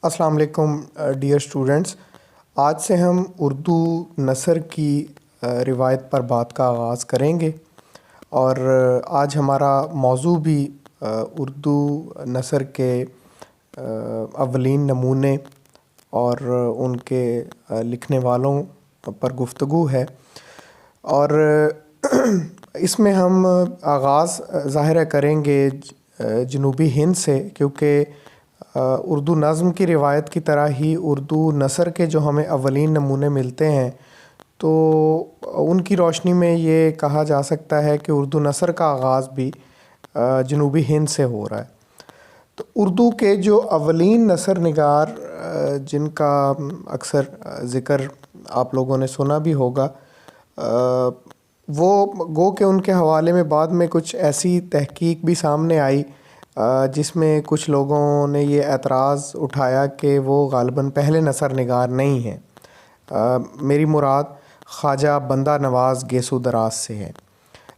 السلام علیکم dear students. آج سے ہم اردو نثر کی روایت پر بات کا آغاز کریں گے، اور آج ہمارا موضوع بھی اردو نثر کے اولین نمونے اور ان کے لکھنے والوں پر گفتگو ہے. اور اس میں ہم آغاز ظاہر کریں گے جنوبی ہند سے، کیونکہ اردو نظم کی روایت کی طرح ہی اردو نثر کے جو ہمیں اولین نمونے ملتے ہیں، تو ان کی روشنی میں یہ کہا جا سکتا ہے کہ اردو نثر کا آغاز بھی جنوبی ہند سے ہو رہا ہے. تو اردو کے جو اولین نثر نگار جن کا اکثر ذکر آپ لوگوں نے سنا بھی ہوگا، وہ گو کہ ان کے حوالے میں بعد میں کچھ ایسی تحقیق بھی سامنے آئی جس میں کچھ لوگوں نے یہ اعتراض اٹھایا کہ وہ غالباً پہلے نثر نگار نہیں ہیں. میری مراد خواجہ بندہ نواز گیسو دراز سے ہے،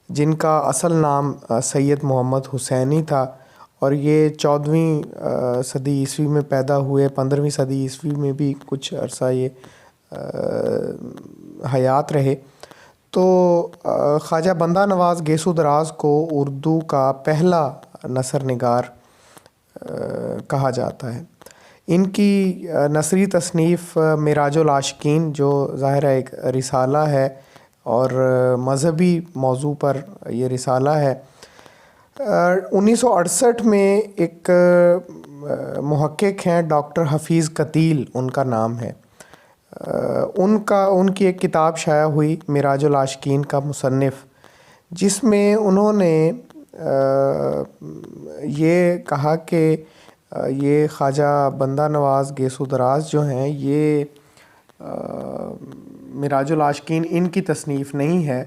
جن کا اصل نام سید محمد حسینی تھا، اور یہ 14ویں صدی عیسوی میں پیدا ہوئے. 15ویں صدی عیسوی میں بھی کچھ عرصہ یہ حیات رہے. تو خواجہ بندہ نواز گیسو دراز کو اردو کا پہلا نثر نگار کہا جاتا ہے. ان کی نثری تصنیف معراج العاشقین، جو ظاہر ہے ایک رسالہ ہے اور مذہبی موضوع پر یہ رسالہ ہے، 1968 میں ایک محقق ہیں ڈاکٹر حفیظ قتیل ان کا نام ہے، ان کی ایک کتاب شائع ہوئی معراج العاشقین کا مصنف، جس میں انہوں نے یہ کہا کہ یہ خواجہ بندہ نواز گیسو دراز جو ہیں، یہ معراج العاشقین ان کی تصنیف نہیں ہے،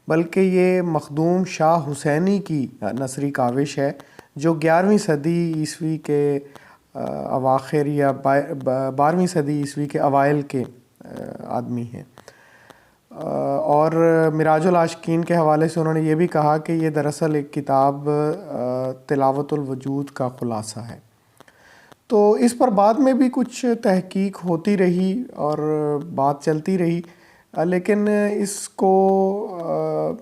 بلکہ یہ مخدوم شاہ حسینی کی نثری کاوش ہے، جو 11ویں صدی عیسوی کے اواخر یا 12ویں صدی عیسوی کے اوائل کے آدمی ہیں. اور معراج العاشقین کے حوالے سے انہوں نے یہ بھی کہا کہ یہ دراصل ایک کتاب تلاوت الوجود کا خلاصہ ہے. تو اس پر بعد میں بھی کچھ تحقیق ہوتی رہی اور بات چلتی رہی، لیکن اس کو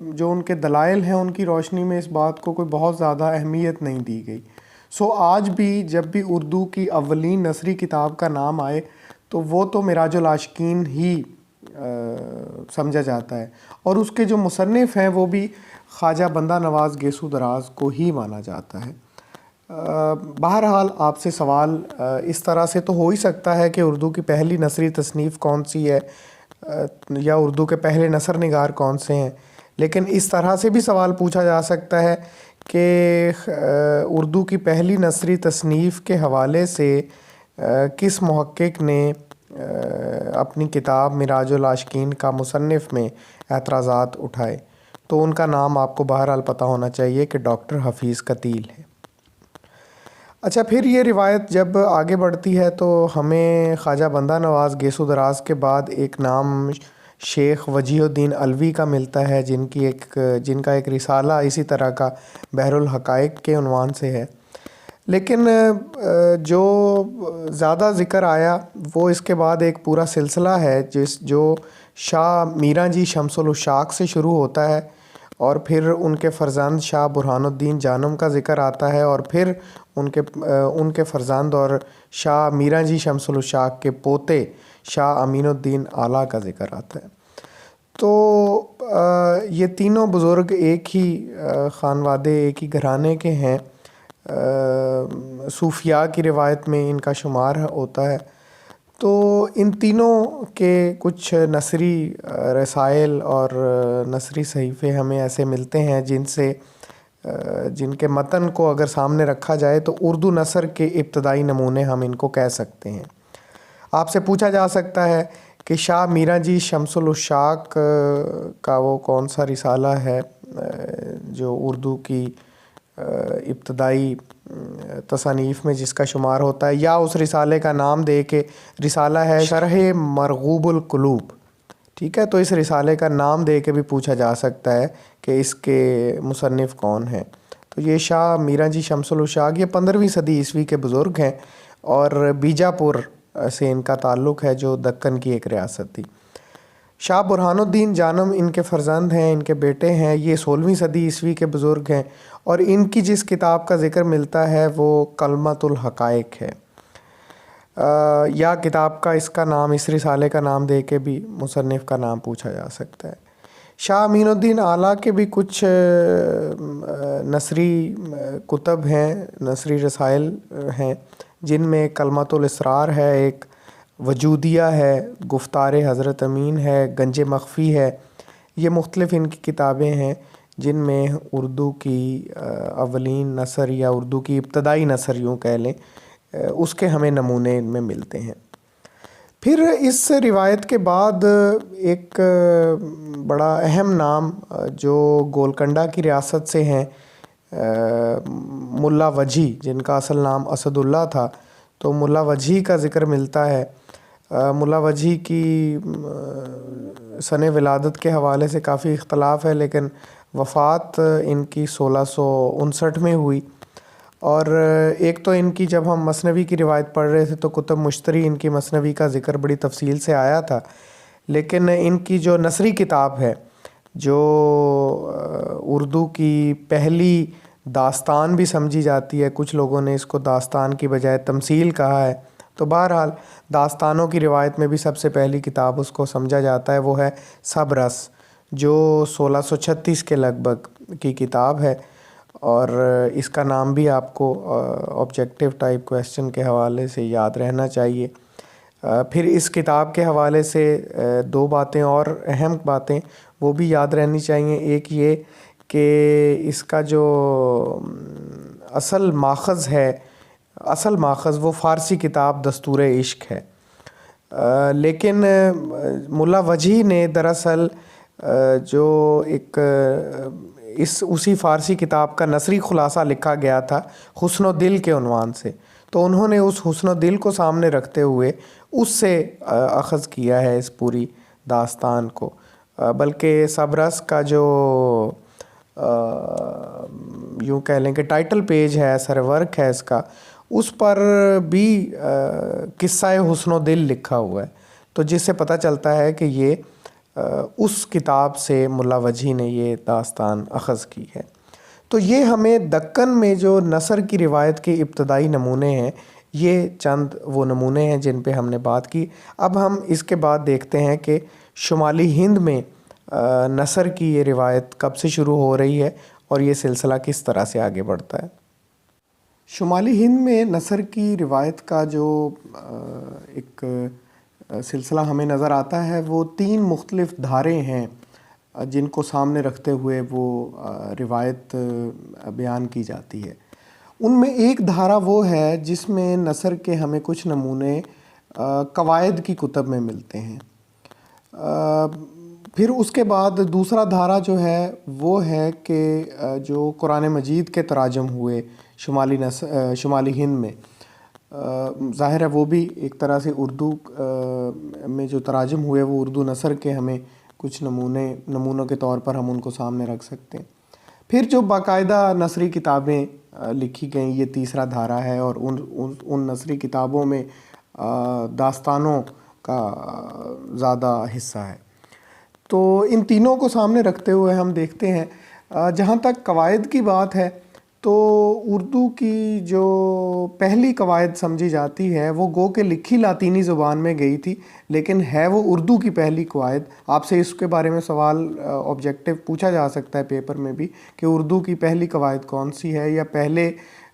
جو ان کے دلائل ہیں ان کی روشنی میں اس بات کو کوئی بہت زیادہ اہمیت نہیں دی گئی. آج بھی جب بھی اردو کی اولین نثری کتاب کا نام آئے تو وہ تو معراج العاشقین ہی سمجھا جاتا ہے، اور اس کے جو مصنف ہیں وہ بھی خواجہ بندہ نواز گیسو دراز کو ہی مانا جاتا ہے. بہرحال آپ سے سوال اس طرح سے تو ہو ہی سکتا ہے کہ اردو کی پہلی نثری تصنیف کون سی ہے، یا اردو کے پہلے نثر نگار کون سے ہیں، لیکن اس طرح سے بھی سوال پوچھا جا سکتا ہے کہ اردو کی پہلی نثری تصنیف کے حوالے سے کس محقق نے اپنی کتاب معراج العاشقین کا مصنف میں اعتراضات اٹھائے. تو ان کا نام آپ کو بہرحال پتہ ہونا چاہیے کہ ڈاکٹر حفیظ قتیل ہے. اچھا، پھر یہ روایت جب آگے بڑھتی ہے تو ہمیں خواجہ بندہ نواز گیسو دراز کے بعد ایک نام شیخ وجیہ الدین علوی کا ملتا ہے، جن کا ایک رسالہ اسی طرح کا بحر الحقائق کے عنوان سے ہے. لیکن جو زیادہ ذکر آیا وہ اس کے بعد ایک پورا سلسلہ ہے جو شاہ میراں جی شمس العشاق سے شروع ہوتا ہے، اور پھر ان کے فرزند شاہ برہان الدین جانم کا ذکر آتا ہے، اور پھر ان کے فرزند اور شاہ میراں جی شمس العشاق کے پوتے شاہ امین الدین اعلیٰ کا ذکر آتا ہے. تو یہ تینوں بزرگ ایک ہی خانوادے، ایک ہی گھرانے کے ہیں. صوفیاء کی روایت میں ان کا شمار ہوتا ہے. تو ان تینوں کے کچھ نثری رسائل اور نثری صحیفے ہمیں ایسے ملتے ہیں جن کے متن کو اگر سامنے رکھا جائے تو اردو نثر کے ابتدائی نمونے ہم ان کو کہہ سکتے ہیں. آپ سے پوچھا جا سکتا ہے کہ شاہ میراں جی شمس العشاق کا وہ کون سا رسالہ ہے جو اردو کی ابتدائی تصانیف میں جس کا شمار ہوتا ہے، یا اس رسالے کا نام دے کے رسالہ ہے شرح مرغوب القلوب. ٹھیک ہے، تو اس رسالے کا نام دے کے بھی پوچھا جا سکتا ہے کہ اس کے مصنف کون ہیں. تو یہ شاہ میراں جی شمس العشاق یہ 15ویں صدی عیسوی کے بزرگ ہیں، اور بیجاپور سے ان کا تعلق ہے جو دکن کی ایک ریاست تھی۔ شاہ برہان الدین جانم ان کے فرزند ہیں، ان کے بیٹے ہیں، یہ 16ویں صدی عیسوی کے بزرگ ہیں، اور ان کی جس کتاب کا ذکر ملتا ہے وہ کلمۃ الحقائق ہے، یا کتاب کا اس کا نام، اس رسالے کا نام دے کے بھی مصنف کا نام پوچھا جا سکتا ہے۔ شاہ امین الدین اعلیٰ کے بھی کچھ نثری کتب ہیں، نثری رسائل ہیں، جن میں کلمۃ الاسرار ہے، ایک وجودیہ ہے، گفتار حضرت امین ہے، گنج مخفی ہے۔ یہ مختلف ان کی کتابیں ہیں جن میں اردو کی اولین نثر یا اردو کی ابتدائی نثر یوں کہہ لیں، اس کے ہمیں نمونے ان میں ملتے ہیں۔ پھر اس روایت کے بعد ایک بڑا اہم نام جو گولکنڈہ کی ریاست سے ہیں، ملا وجھی، جن کا اصل نام اسد اللہ تھا، تو ملا وجھی کا ذکر ملتا ہے۔ ملا وجھی کی سن ولادت کے حوالے سے کافی اختلاف ہے، لیکن وفات ان کی 1659 میں ہوئی۔ اور ایک تو ان کی جب ہم مثنوی کی روایت پڑھ رہے تھے تو کتب مشتری ان کی مثنوی کا ذکر بڑی تفصیل سے آیا تھا، لیکن ان کی جو نثری کتاب ہے، جو اردو کی پہلی داستان بھی سمجھی جاتی ہے، کچھ لوگوں نے اس کو داستان کی بجائے تمثیل کہا ہے، تو بہرحال داستانوں کی روایت میں بھی سب سے پہلی کتاب اس کو سمجھا جاتا ہے، وہ ہے سب رس، جو 1636 کے لگ بھگ کی کتاب ہے۔ اور اس کا نام بھی آپ کو آبجیکٹیو ٹائپ کویسچن کے حوالے سے یاد رہنا چاہیے۔ پھر اس کتاب کے حوالے سے دو باتیں اور اہم باتیں وہ بھی یاد رہنی چاہیے۔ ایک یہ کہ اس کا جو اصل ماخذ وہ فارسی کتاب دستور عشق ہے، لیکن ملا وجھی نے دراصل جو ایک اسی فارسی کتاب کا نثری خلاصہ لکھا گیا تھا حسن و دل کے عنوان سے، تو انہوں نے اس حسن و دل کو سامنے رکھتے ہوئے اس سے اخذ کیا ہے اس پوری داستان کو، بلکہ سبرس کا جو یوں کہہ لیں کہ ٹائٹل پیج ہے، سر ورک ہے اس کا، اس پر بھی قصہ حسن و دل لکھا ہوا ہے، تو جس سے پتہ چلتا ہے کہ یہ اس کتاب سے ملا وجھی نے یہ داستان اخذ کی ہے۔ تو یہ ہمیں دکن میں جو نثر کی روایت کے ابتدائی نمونے ہیں، یہ چند وہ نمونے ہیں جن پہ ہم نے بات کی۔ اب ہم اس کے بعد دیکھتے ہیں کہ شمالی ہند میں نثر کی یہ روایت کب سے شروع ہو رہی ہے اور یہ سلسلہ کس طرح سے آگے بڑھتا ہے۔ شمالی ہند میں نثر کی روایت کا جو ایک سلسلہ ہمیں نظر آتا ہے، وہ 3 مختلف دھارے ہیں جن کو سامنے رکھتے ہوئے وہ روایت بیان کی جاتی ہے۔ ان میں ایک دھارا وہ ہے جس میں نثر کے ہمیں کچھ نمونے قواعد کی کتب میں ملتے ہیں۔ پھر اس کے بعد دوسرا دھارا جو ہے وہ ہے کہ جو قرآن مجید کے تراجم ہوئے شمالی ہند میں، ظاہر ہے وہ بھی ایک طرح سے اردو میں جو تراجم ہوئے وہ اردو نثر کے ہمیں کچھ نمونوں کے طور پر ہم ان کو سامنے رکھ سکتے ہیں۔ پھر جو باقاعدہ نثری کتابیں لکھی گئیں، یہ تیسرا دھارا ہے، اور ان نثری کتابوں میں داستانوں کا زیادہ حصہ ہے۔ تو ان تینوں کو سامنے رکھتے ہوئے ہم دیکھتے ہیں، جہاں تک قواعد کی بات ہے تو اردو کی جو پہلی قواعد سمجھی جاتی ہے وہ گو کہ لکھی لاطینی زبان میں گئی تھی، لیکن ہے وہ اردو کی پہلی قواعد۔ آپ سے اس کے بارے میں سوال آبجیکٹیو پوچھا جا سکتا ہے پیپر میں بھی کہ اردو کی پہلی قواعد کون سی ہے، یا پہلے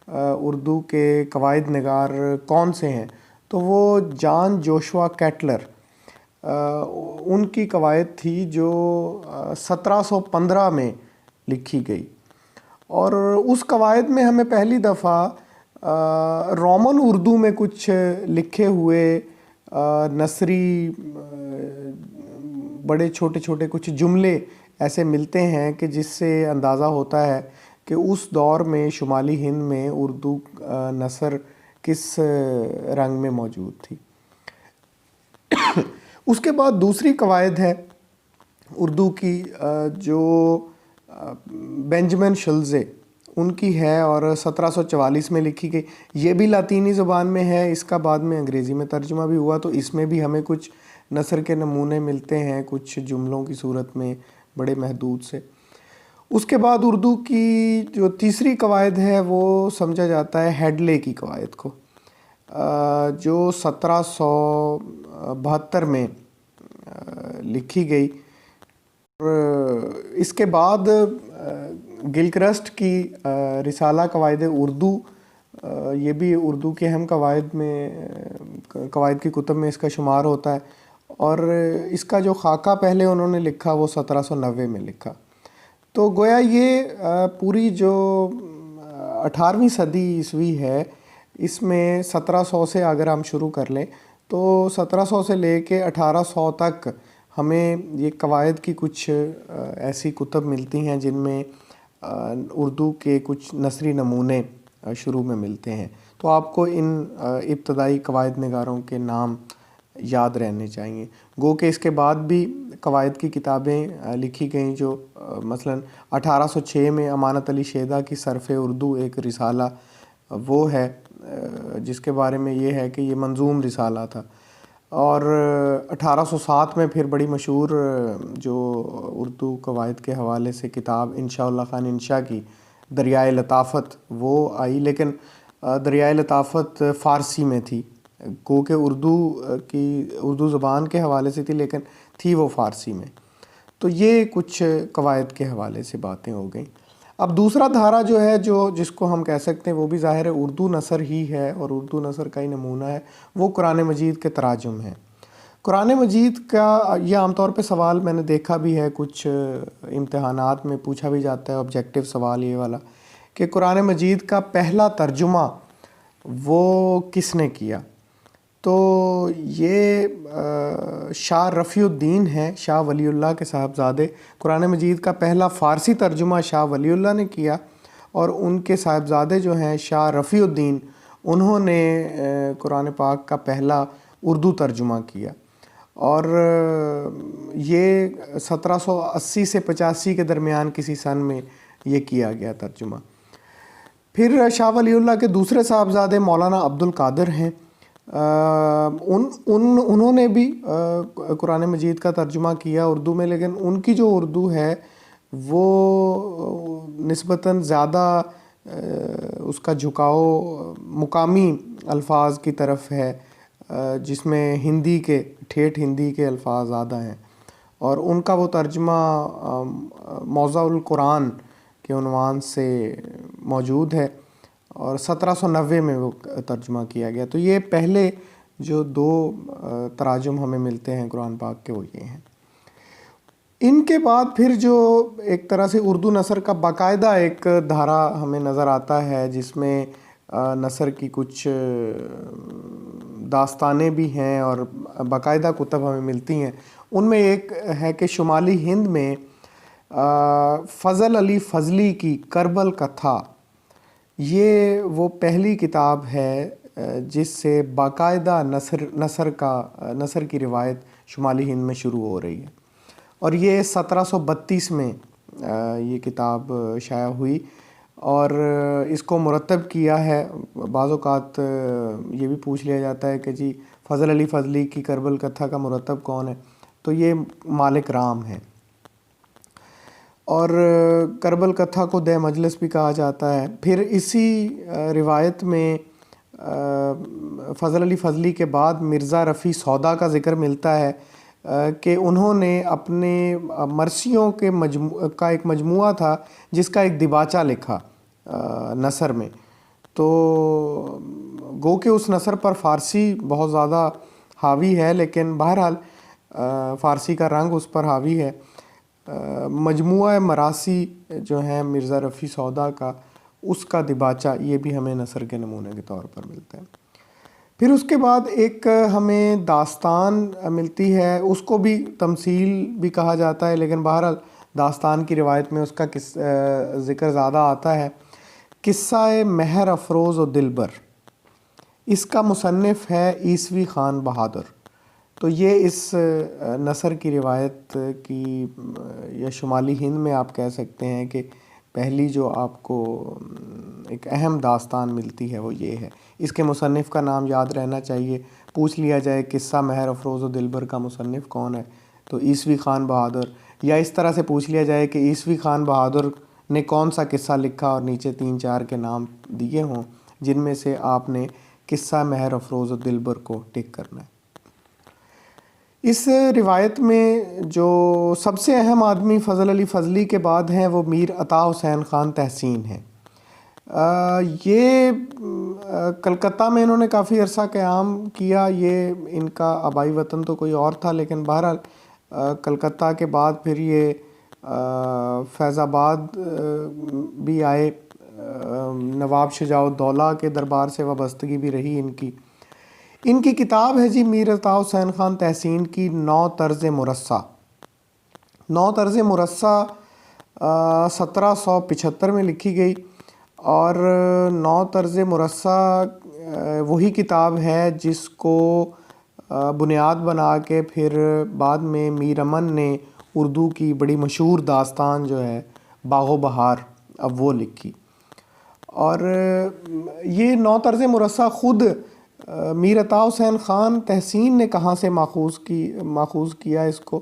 اردو کے قواعد نگار کون سے ہیں، تو وہ جان جوشوا کیٹلر، ان کی قواعد تھی جو 1715 میں لکھی گئی، اور اس قواعد میں ہمیں پہلی دفعہ رومن اردو میں کچھ لکھے ہوئے نثری بڑے چھوٹے چھوٹے کچھ جملے ایسے ملتے ہیں کہ جس سے اندازہ ہوتا ہے کہ اس دور میں شمالی ہند میں اردو نثر کس رنگ میں موجود تھی۔ اس کے بعد دوسری قواعد ہے اردو کی جو بینجمن شلزے ان کی ہے اور 1744 میں لکھی گئی. یہ بھی لاطینی زبان میں ہے, اس کا بعد میں انگریزی میں ترجمہ بھی ہوا, تو اس میں بھی ہمیں کچھ نثر کے نمونے ملتے ہیں کچھ جملوں کی صورت میں بڑے محدود سے. اس کے بعد اردو کی جو تیسری قواعد ہے وہ سمجھا جاتا ہے ہیڈلے کی قواعد کو, جو 1772 میں لکھی گئی. اس کے بعد گلکرسٹ کی رسالہ قواعد اردو, یہ بھی اردو کے اہم قواعد کی کتب میں اس کا شمار ہوتا ہے, اور اس کا جو خاکہ پہلے انہوں نے لکھا وہ 1790 میں لکھا. تو گویا یہ پوری جو 18ویں صدی عیسوی ہے, اس میں 1700 سے اگر ہم شروع کر لیں تو 1700 سے لے کے 1800 تک ہمیں یہ قواعد کی کچھ ایسی کتب ملتی ہیں جن میں اردو کے کچھ نثری نمونے شروع میں ملتے ہیں. تو آپ کو ان ابتدائی قواعد نگاروں کے نام یاد رہنے چاہیے. گو کہ اس کے بعد بھی قواعد کی کتابیں لکھی گئیں, جو مثلا 1806 میں امانت علی شیدا کی صرف اردو ایک رسالہ وہ ہے, جس کے بارے میں یہ ہے کہ یہ منظوم رسالہ تھا. اور 1807 میں پھر بڑی مشہور جو اردو قواعد کے حوالے سے کتاب انشاء اللہ خان انشا کی دریائے لطافت وہ آئی, لیکن دریائے لطافت فارسی میں تھی, گو کہ اردو زبان کے حوالے سے تھی لیکن تھی وہ فارسی میں. تو یہ کچھ قواعد کے حوالے سے باتیں ہو گئیں. اب دوسرا دھارا جو ہے جس کو ہم کہہ سکتے ہیں وہ بھی ظاہر ہے اردو نثر ہی ہے اور اردو نثر کا ہی نمونہ ہے, وہ قرآن مجید کے تراجم ہیں. قرآن مجید کا یہ عام طور پہ سوال میں نے دیکھا بھی ہے, کچھ امتحانات میں پوچھا بھی جاتا ہے, آبجیکٹیو سوال یہ والا, کہ قرآن مجید کا پہلا ترجمہ وہ کس نے کیا. تو یہ شاہ رفیع الدین ہیں, شاہ ولی اللہ کے صاحبزادے. قرآن مجید کا پہلا فارسی ترجمہ شاہ ولی اللہ نے کیا, اور ان کے صاحبزادے جو ہیں شاہ رفیع الدین, انہوں نے قرآن پاک کا پہلا اردو ترجمہ کیا. اور یہ 1780 سے 85 کے درمیان کسی سن میں یہ کیا گیا ترجمہ. پھر شاہ ولی اللہ کے دوسرے صاحبزادے مولانا عبد القادر ہیں, انہوں نے بھی قرآن مجید کا ترجمہ کیا اردو میں, لیکن ان کی جو اردو ہے وہ نسبتاً زیادہ اس کا جھکاؤ مقامی الفاظ کی طرف ہے, جس میں ٹھیٹھ ہندی کے الفاظ زیادہ ہیں. اور ان کا وہ ترجمہ موضع القرآن کے عنوان سے موجود ہے, اور 1790 میں وہ ترجمہ کیا گیا. تو یہ پہلے جو دو تراجم ہمیں ملتے ہیں قرآن پاک کے وہ یہ ہیں. ان کے بعد پھر جو ایک طرح سے اردو نثر کا باقاعدہ ایک دھارا ہمیں نظر آتا ہے, جس میں نثر کی کچھ داستانیں بھی ہیں اور باقاعدہ کتب ہمیں ملتی ہیں. ان میں ایک ہے کہ شمالی ہند میں فضل علی فضلی کی کربل کتھا, یہ وہ پہلی کتاب ہے جس سے باقاعدہ نثر کی روایت شمالی ہند میں شروع ہو رہی ہے. اور یہ 1732 میں یہ کتاب شائع ہوئی, اور اس کو مرتب کیا ہے. بعض اوقات یہ بھی پوچھ لیا جاتا ہے کہ جی فضل علی فضلی کی کربل کتھا کا مرتب کون ہے, تو یہ مالک رام ہے. اور کربل کتھا کو دے مجلس بھی کہا جاتا ہے. پھر اسی روایت میں فضل علی فضلی کے بعد مرزا رفیع سودا کا ذکر ملتا ہے کہ انہوں نے اپنے مرثیوں کا ایک مجموعہ تھا جس کا ایک دیباچہ لکھا نثر میں. تو گو کہ اس نثر پر فارسی بہت زیادہ حاوی ہے, لیکن بہرحال فارسی کا رنگ اس پر حاوی ہے. مجموعہ مراثی جو ہے مرزا رفیع سودا کا, اس کا دیباچہ یہ بھی ہمیں نثر کے نمونے کے طور پر ملتا ہے. پھر اس کے بعد ایک ہمیں داستان ملتی ہے, اس کو بھی تمثیل بھی کہا جاتا ہے, لیکن بہرحال داستان کی روایت میں اس کا ذکر زیادہ آتا ہے. قصہ مہر افروز و دلبر, اس کا مصنف ہے عیسوی خان بہادر. تو یہ اس نثر کی روایت کی یا شمالی ہند میں آپ کہہ سکتے ہیں کہ پہلی جو آپ کو ایک اہم داستان ملتی ہے وہ یہ ہے. اس کے مصنف کا نام یاد رہنا چاہیے. پوچھ لیا جائے قصہ مہر افروز و دلبر کا مصنف کون ہے تو عیسوی خان بہادر، یا اس طرح سے پوچھ لیا جائے کہ عیسوی خان بہادر نے کون سا قصہ لکھا اور نیچے 3-4 کے نام دیے ہوں جن میں سے آپ نے قصہ مہر افروز و دلبر کو ٹک کرنا ہے. اس روایت میں جو سب سے اہم آدمی فضل علی فضلی کے بعد ہیں وہ میر عطا حسین خان تحسین ہیں. یہ کلکتہ میں انہوں نے کافی عرصہ قیام کیا. یہ ان کا آبائی وطن تو کوئی اور تھا، لیکن بہرحال کلکتہ کے بعد پھر یہ فیض آباد بھی آئے. نواب شجاع الدولہ کے دربار سے وابستگی بھی رہی ان کی. ان کی کتاب ہے جی میر عطا حسین خان تحسین کی 9 طرز مرصع. 9 طرز مرصع 1775 میں لکھی گئی، اور 9 طرز مرصع وہی کتاب ہے جس کو بنیاد بنا کے پھر بعد میں میر امن نے اردو کی بڑی مشہور داستان جو ہے باغ و بہار اب وہ لکھی. اور یہ 9 طرز مرصع خود میر عطا حسین خان تحسین نے کہاں سے ماخوذ کیا اس کو؟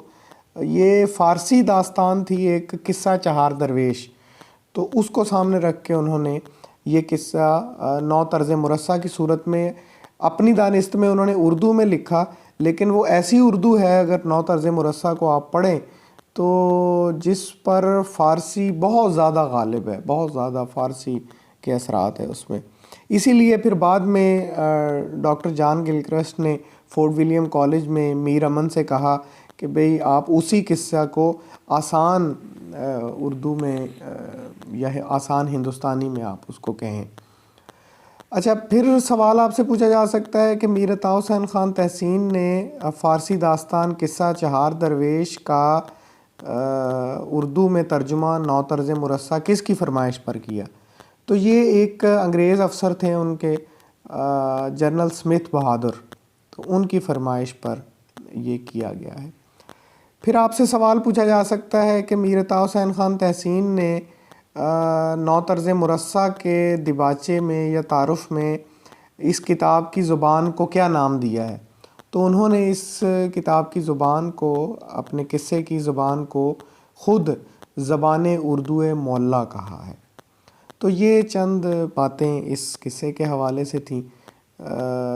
یہ فارسی داستان تھی، ایک قصہ چہار درویش، تو اس کو سامنے رکھ کے انہوں نے یہ قصہ 9 طرز مرصع کی صورت میں اپنی دانست میں انہوں نے اردو میں لکھا. لیکن وہ ایسی اردو ہے اگر 9 طرز مرصع کو آپ پڑھیں تو جس پر فارسی بہت زیادہ غالب ہے، بہت زیادہ فارسی کے اثرات ہیں اس میں. اسی لیے پھر بعد میں ڈاکٹر جان گلکرسٹ نے فورٹ ولیم کالج میں میر امن سے کہا کہ بھئی آپ اسی قصہ کو آسان اردو میں یا آسان ہندوستانی میں آپ اس کو کہیں. اچھا، پھر سوال آپ سے پوچھا جا سکتا ہے کہ میر عطا حسین خان تحسین نے فارسی داستان قصہ چہار درویش کا اردو میں ترجمہ 9 طرز مرصع کس کی فرمائش پر کیا؟ تو یہ ایک انگریز افسر تھے ان کے، جنرل اسمتھ بہادر، تو ان کی فرمائش پر یہ کیا گیا ہے. پھر آپ سے سوال پوچھا جا سکتا ہے کہ میر عطا حسین خان تحسین نے 9 طرز مرصع کے دیباچے میں یا تعارف میں اس کتاب کی زبان کو کیا نام دیا ہے؟ تو انہوں نے اس کتاب کی زبان کو، اپنے قصے کی زبان کو خود زبان اردو معلیٰ کہا ہے. تو یہ چند باتیں اس قصے کے حوالے سے تھیں.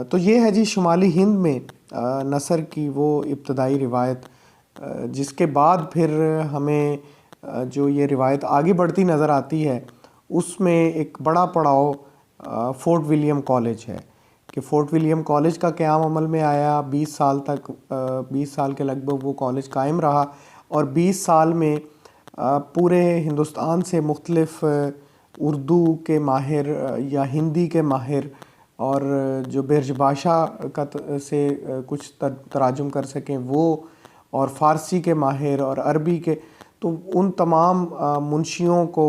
تو یہ ہے جی شمالی ہند میں نثر کی وہ ابتدائی روایت جس کے بعد پھر ہمیں جو یہ روایت آگے بڑھتی نظر آتی ہے اس میں ایک بڑا پڑاؤ فورٹ ولیم کالج ہے کہ فورٹ ولیم کالج کا قیام عمل میں آیا. 20 سال تک 20 سال کے لگ بھگ وہ کالج قائم رہا، اور 20 سال میں پورے ہندوستان سے مختلف اردو کے ماہر یا ہندی کے ماہر اور جو برج بھاشا کا سے کچھ تراجم کر سکیں وہ، اور فارسی کے ماہر اور عربی کے، تو ان تمام منشیوں کو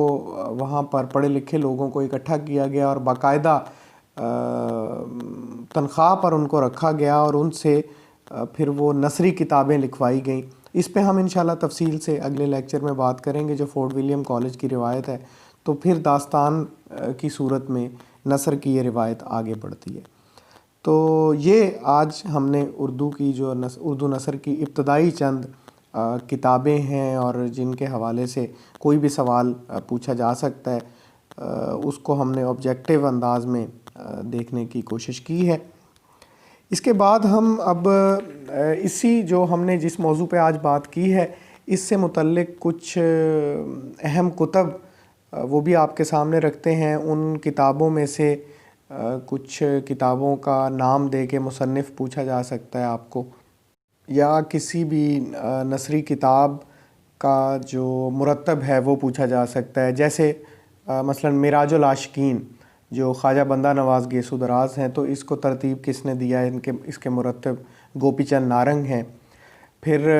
وہاں پر پڑھے لکھے لوگوں کو اکٹھا کیا گیا اور باقاعدہ تنخواہ پر ان کو رکھا گیا، اور ان سے پھر وہ نثری کتابیں لکھوائی گئیں. اس پہ ہم انشاءاللہ تفصیل سے اگلے لیکچر میں بات کریں گے جو فورٹ ولیم کالج کی روایت ہے. تو پھر داستان کی صورت میں نثر کی یہ روایت آگے بڑھتی ہے. تو یہ آج ہم نے اردو کی جو اردو نثر کی ابتدائی چند کتابیں ہیں اور جن کے حوالے سے کوئی بھی سوال پوچھا جا سکتا ہے اس کو ہم نے آبجیکٹیو انداز میں دیکھنے کی کوشش کی ہے. اس کے بعد ہم اب اسی جو ہم نے جس موضوع پہ آج بات کی ہے اس سے متعلق کچھ اہم کتب وہ بھی آپ کے سامنے رکھتے ہیں. ان کتابوں میں سے کچھ کتابوں کا نام دے کے مصنف پوچھا جا سکتا ہے آپ کو، یا کسی بھی نثری کتاب کا جو مرتب ہے وہ پوچھا جا سکتا ہے. جیسے مثلا معراج العاشقین جو خواجہ بندہ نواز گیسو دراز ہیں، تو اس کو ترتیب کس نے دیا ہے؟ اس کے مرتب گوپی چند نارنگ ہیں. پھر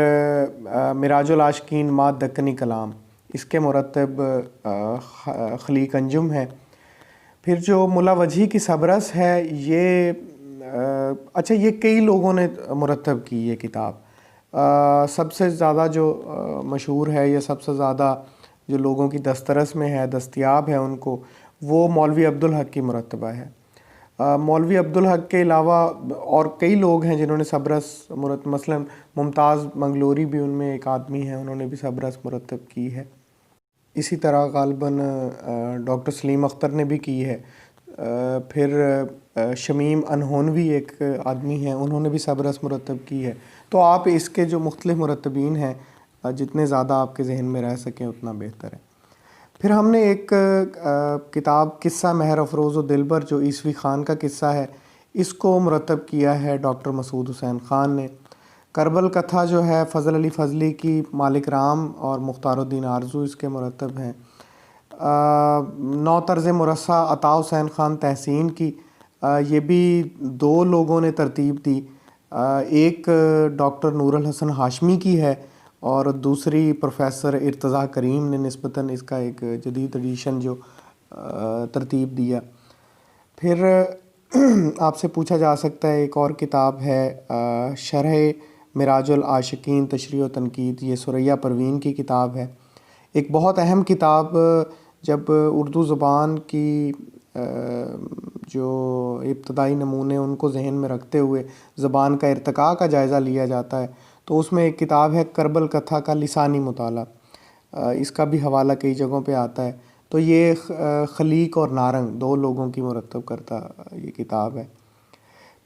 معراج العاشقین ما دکنی کلام، اس کے مرتب خلیق انجم ہے. پھر جو ملا وجہی کی سبرس ہے یہ اچھا یہ کئی لوگوں نے مرتب کی یہ کتاب. سب سے زیادہ جو مشہور ہے یا سب سے زیادہ جو لوگوں کی دسترس میں ہے، دستیاب ہے ان کو، وہ مولوی عبدالحق کی مرتبہ ہے۔ مولوی عبدالحق کے علاوہ اور کئی لوگ ہیں جنہوں نے صبرس مثلا ممتاز منگلوری بھی ان میں ایک آدمی ہیں، انہوں نے بھی صبرس مرتب کی ہے۔ اسی طرح غالباً ڈاکٹر سلیم اختر نے بھی کی ہے۔ پھر شمیم انہونوی ایک آدمی ہیں، انہوں نے بھی صبرس مرتب کی ہے۔ تو آپ اس کے جو مختلف مرتبین ہیں، جتنے زیادہ آپ کے ذہن میں رہ سکیں اتنا بہتر ہے۔ پھر ہم نے ایک کتاب قصہ مہر افروز و دلبر جو عیسوی خان کا قصہ ہے، اس کو مرتب کیا ہے ڈاکٹر مسعود حسین خان نے۔ کربل کتھا جو ہے فضل علی فضلی کی، مالک رام اور مختار الدین آرزو اس کے مرتب ہیں۔ نو طرز مرصع عطا حسین خان تحسین کی، یہ بھی دو لوگوں نے ترتیب دی، ایک ڈاکٹر نور الحسن ہاشمی کی ہے اور دوسری پروفیسر ارتضیٰ کریم نے نسبتاً اس کا ایک جدید ایڈیشن جو ترتیب دیا۔ پھر آپ سے پوچھا جا سکتا ہے ایک اور کتاب ہے شرح مراج العاشقین تشریح و تنقید، یہ ثریا پروین کی کتاب ہے، ایک بہت اہم کتاب جب اردو زبان کی جو ابتدائی نمونے ان کو ذہن میں رکھتے ہوئے زبان کا ارتقاء کا جائزہ لیا جاتا ہے، تو اس میں ایک کتاب ہے کربل کتھا کا لسانی مطالعہ، اس کا بھی حوالہ کئی جگہوں پہ آتا ہے۔ تو یہ خلیق اور نارنگ دو لوگوں کی مرتب کرتا یہ کتاب ہے۔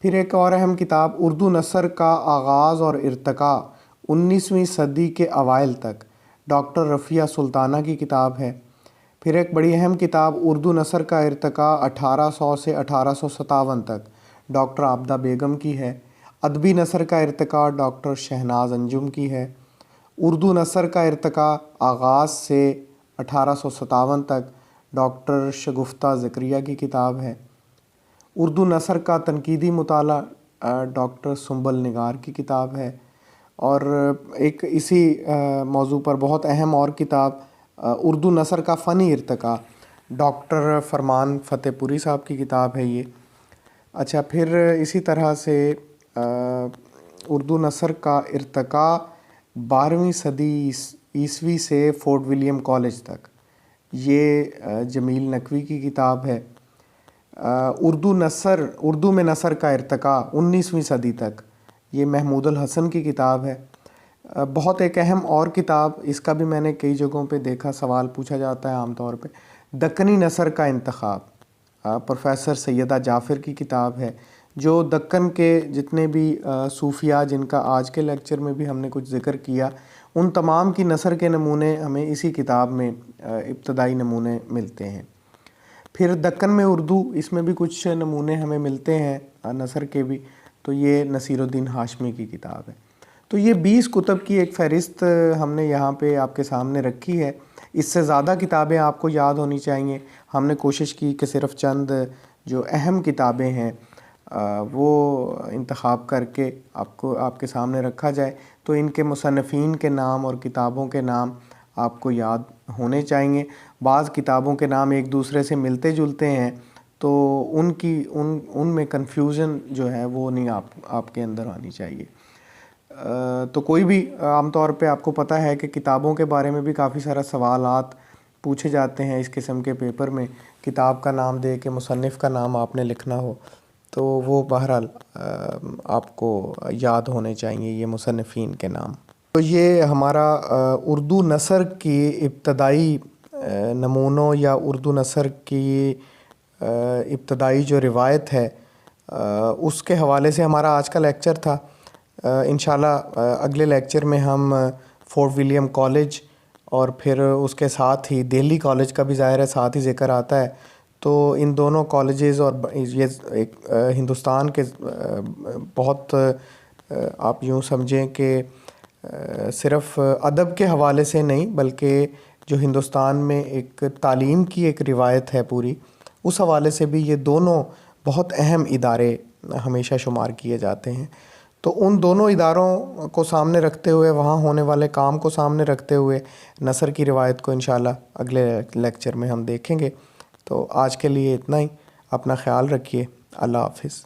پھر ایک اور اہم کتاب اردو نثر کا آغاز اور ارتقاء 19ویں صدی کے اوائل تک، ڈاکٹر رفیہ سلطانہ کی کتاب ہے۔ پھر ایک بڑی اہم کتاب اردو نثر کا ارتقاء 1800 سے 1857 تک، ڈاکٹر عابدہ بیگم کی ہے۔ ادبی نثر کا ارتقاء ڈاکٹر شہناز انجم کی ہے۔ اردو نثر کا ارتقاء آغاز سے 1857 تک، ڈاکٹر شگفتہ زکریا کی کتاب ہے۔ اردو نثر کا تنقیدی مطالعہ ڈاکٹر سنبل نگار کی کتاب ہے۔ اور ایک اسی موضوع پر بہت اہم اور کتاب اردو نثر کا فنی ارتقاء، ڈاکٹر فرمان فتح پوری صاحب کی کتاب ہے یہ۔ اچھا، پھر اسی طرح سے اردو نثر کا ارتقاء 12ویں صدی عیسوی سے فورٹ ولیم کالج تک، یہ جمیل نقوی کی کتاب ہے۔ اردو میں نثر کا ارتقاء 19ویں صدی تک، یہ محمود الحسن کی کتاب ہے۔ بہت ایک اہم اور کتاب، اس کا بھی میں نے کئی جگہوں پہ دیکھا سوال پوچھا جاتا ہے عام طور پہ، دکنی نثر کا انتخاب، پروفیسر سیدہ جعفر کی کتاب ہے، جو دکن کے جتنے بھی صوفیاء جن کا آج کے لیکچر میں بھی ہم نے کچھ ذکر کیا، ان تمام کی نثر کے نمونے ہمیں اسی کتاب میں ابتدائی نمونے ملتے ہیں۔ پھر دکن میں اردو، اس میں بھی کچھ نمونے ہمیں ملتے ہیں نثر کے بھی، تو یہ نصیر الدین ہاشمی کی کتاب ہے۔ تو یہ 20 کتب کی ایک فہرست ہم نے یہاں پہ آپ کے سامنے رکھی ہے۔ اس سے زیادہ کتابیں آپ کو یاد ہونی چاہیے، ہم نے کوشش کی کہ صرف چند جو اہم کتابیں ہیں وہ انتخاب کر کے آپ کے سامنے رکھا جائے، تو ان کے مصنفین کے نام اور کتابوں کے نام آپ کو یاد ہونے چاہیے۔ بعض کتابوں کے نام ایک دوسرے سے ملتے جلتے ہیں، تو ان میں کنفیوژن جو ہے وہ نہیں آپ کے اندر آنی چاہیے۔ تو کوئی بھی عام طور پہ آپ کو پتہ ہے کہ کتابوں کے بارے میں بھی کافی سارا سوالات پوچھے جاتے ہیں اس قسم کے پیپر میں، کتاب کا نام دے کے مصنف کا نام آپ نے لکھنا ہو، تو وہ بہرحال آپ کو یاد ہونے چاہیے یہ مصنفین کے نام۔ تو یہ ہمارا اردو نثر کی ابتدائی نمونوں یا اردو نثر کی ابتدائی جو روایت ہے اس کے حوالے سے ہمارا آج کا لیکچر تھا۔ انشاءاللہ اگلے لیکچر میں ہم فورٹ ولیم کالج اور پھر اس کے ساتھ ہی دہلی کالج کا بھی ظاہر ہے ساتھ ہی ذکر آتا ہے، تو ان دونوں کالجز اور یہ ایک ہندوستان کے بہت آپ یوں سمجھیں کہ صرف ادب کے حوالے سے نہیں بلکہ جو ہندوستان میں ایک تعلیم کی ایک روایت ہے پوری، اس حوالے سے بھی یہ دونوں بہت اہم ادارے ہمیشہ شمار کیے جاتے ہیں۔ تو ان دونوں اداروں کو سامنے رکھتے ہوئے، وہاں ہونے والے کام کو سامنے رکھتے ہوئے نثر کی روایت کو انشاءاللہ اگلے لیکچر میں ہم دیکھیں گے۔ تو آج کے لیے اتنا ہی، اپنا خیال رکھیے، اللہ حافظ۔